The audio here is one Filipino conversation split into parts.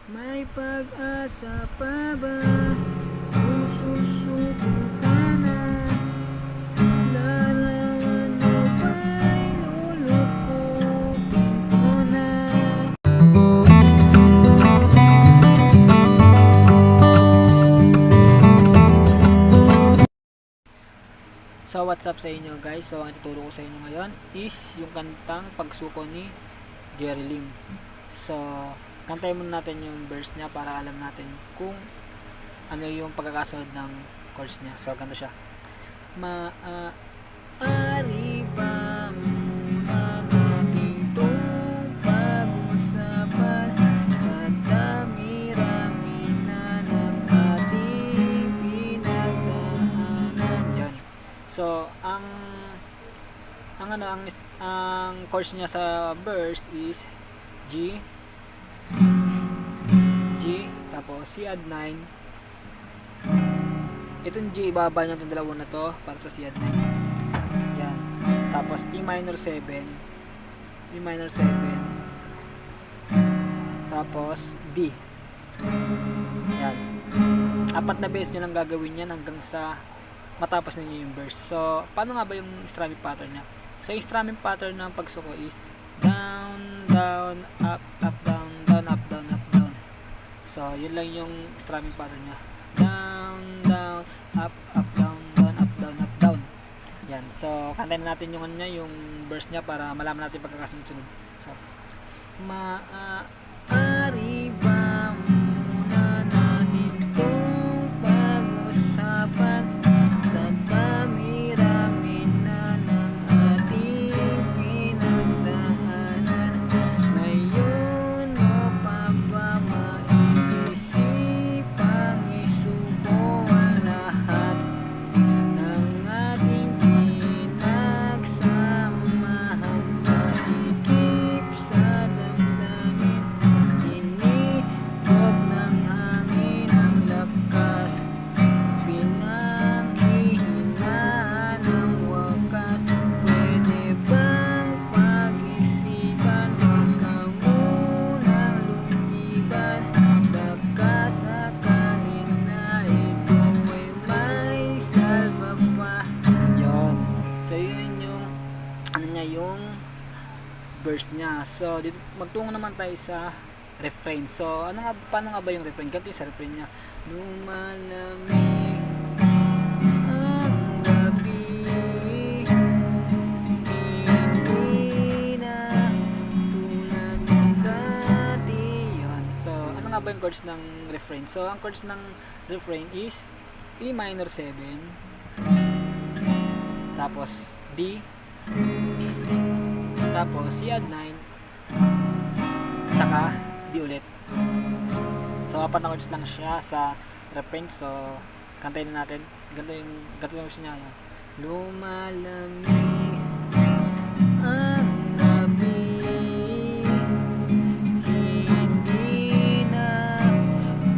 May pag-asa pa ba kung susuko ka na? Larawan mo ba'y lulukutin ko na? So what's up sa inyo guys? So ang ituturo ko sa inyo ngayon is yung kantang Pagsuko ni Jerry Lim. So kantayin muna natin yung verse niya para alam natin kung ano yung pagkakasunod ng chords niya. So ganito siya. Maaari ba muna natin itong pag-usapan sa dami-rami na ng ating pinagdaanan. Yan. So ang chords niya sa verse is G, tapos C add 9. Itong G ibaba niya itong dalawa na to para sa C add 9. Yan. Tapos E minor 7. Tapos D. Yan. Apat na beses niyo lang gagawin yan hanggang sa matapos ninyo yung verse. So, paano nga ba yung strumming pattern niya? So, yung strumming pattern ng Pagsuko is down, down, up, up, down, down, up, down, up, down. So, yun lang yung strumming pattern niya. Down, down, up, up, down, down, up, down, up, down. Yan. So, kantayin natin yung ano niya, yung verse niya para malaman natin pagkakasunod-sunod. So, maaari ba muna natin itong pag-usapan sa dami-rami na ng ating pinagdaanan? Ngayon mo pa ba maiisipang isuko ang lahat ng ating pinagsamahan? Masikip sa damdamin, inigop ng hangin ang lakas, pinanghihinaan ang wakas. Pwede bang pag-isipan, huwag ka munang lumiban, baka sakaling na ito ay may salba pa. Yun. So yun yung ano niya, yung verse niya. So dito magtungo naman tayo sa refrain. So paano nga ba yung refrain? Ganito yung sa refrain niya. Lumalamig ang gabi, hindi na tulad ng dati. Yun. So ano nga ba yung chords ng refrain? So ang chords ng refrain is E minor 7, tapos D, tapos C add 9, tsaka D ulit. So apat na chords lang siya sa refrain. So kantayin na natin. Ganito yung verse niya. Lumalamig ang gabi, hindi na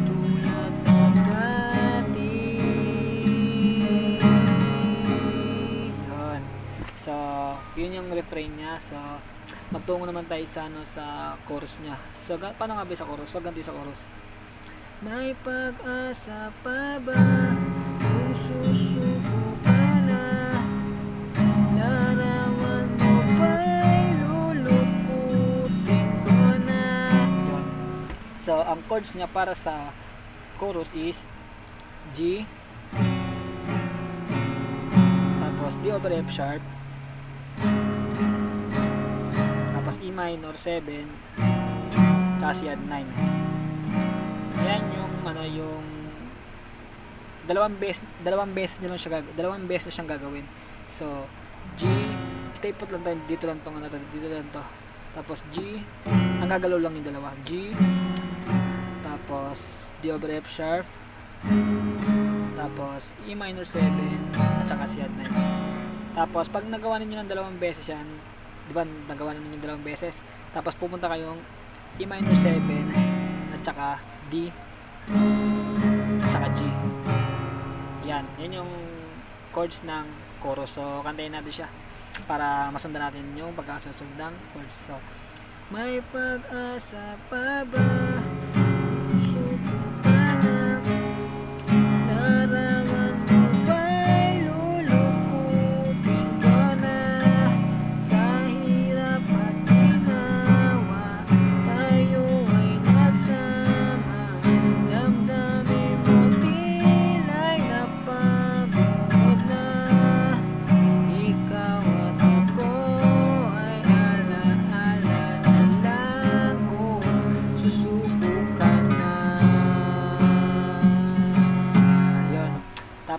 tulad ng dati. Yun. So yun yung refrain niya. So magtungo naman tayo sa sa chorus niya. So paano nga ba sa chorus? So ganito sa chorus. May pag-asa pa ba kung susuko ka na? Larawan mo ba'y lulukutin ko na? Yun. So ang chords niya para sa chorus is G, tapos D over F sharp, tapos E minor 7, tsaka C add 9. Yan yung yung dalawang beses na siyang gagawin. So G, stay put lang tayo, dito lang tong dito lang to. Tapos G, ang gagalaw lang yung dalawa. G, tapos D over F sharp, tapos E minor 7, at saka C add 9. Tapos pag nagawa ninyo ng dalawang beses yan, di ba nagawa ninyo dalawang beses, tapos pupunta kayong E minor 7 at saka D at saka G. Yan yung chords ng chorus. So kantayin natin siya para masundan natin yung pagkakasunod ng chords. So may pag-asa pa ba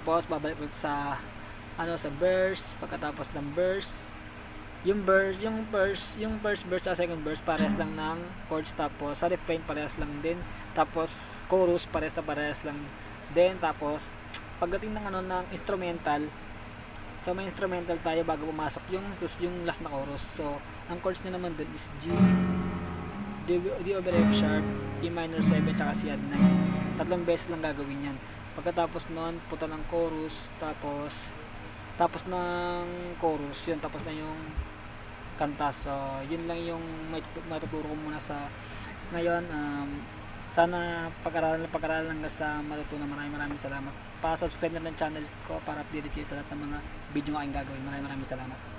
Tapos babalik ulit sa sa verse. Pagkatapos ng verse, yung first verse sa second verse parehas lang ng chords, tapos sa refrain parehas lang din, tapos chorus parehas lang din. Tapos pagdating ng ng instrumental, so may instrumental tayo bago pumasok yung last na chorus. So ang chords niya naman dun is G, D over F sharp, E minor 7, tsaka C add 9. Tatlong beses lang gagawin yan. Pagkatapos nun, punta ng chorus, tapos ng chorus, yun, tapos na yung kanta. So yun lang yung matuturo ko muna sa ngayon. Sana pag-aralan hanggang sa matutunan. Maraming salamat. Pa-subscribe na ng channel ko para updated kayo sa lahat ng mga video na aking gagawin. Maraming salamat.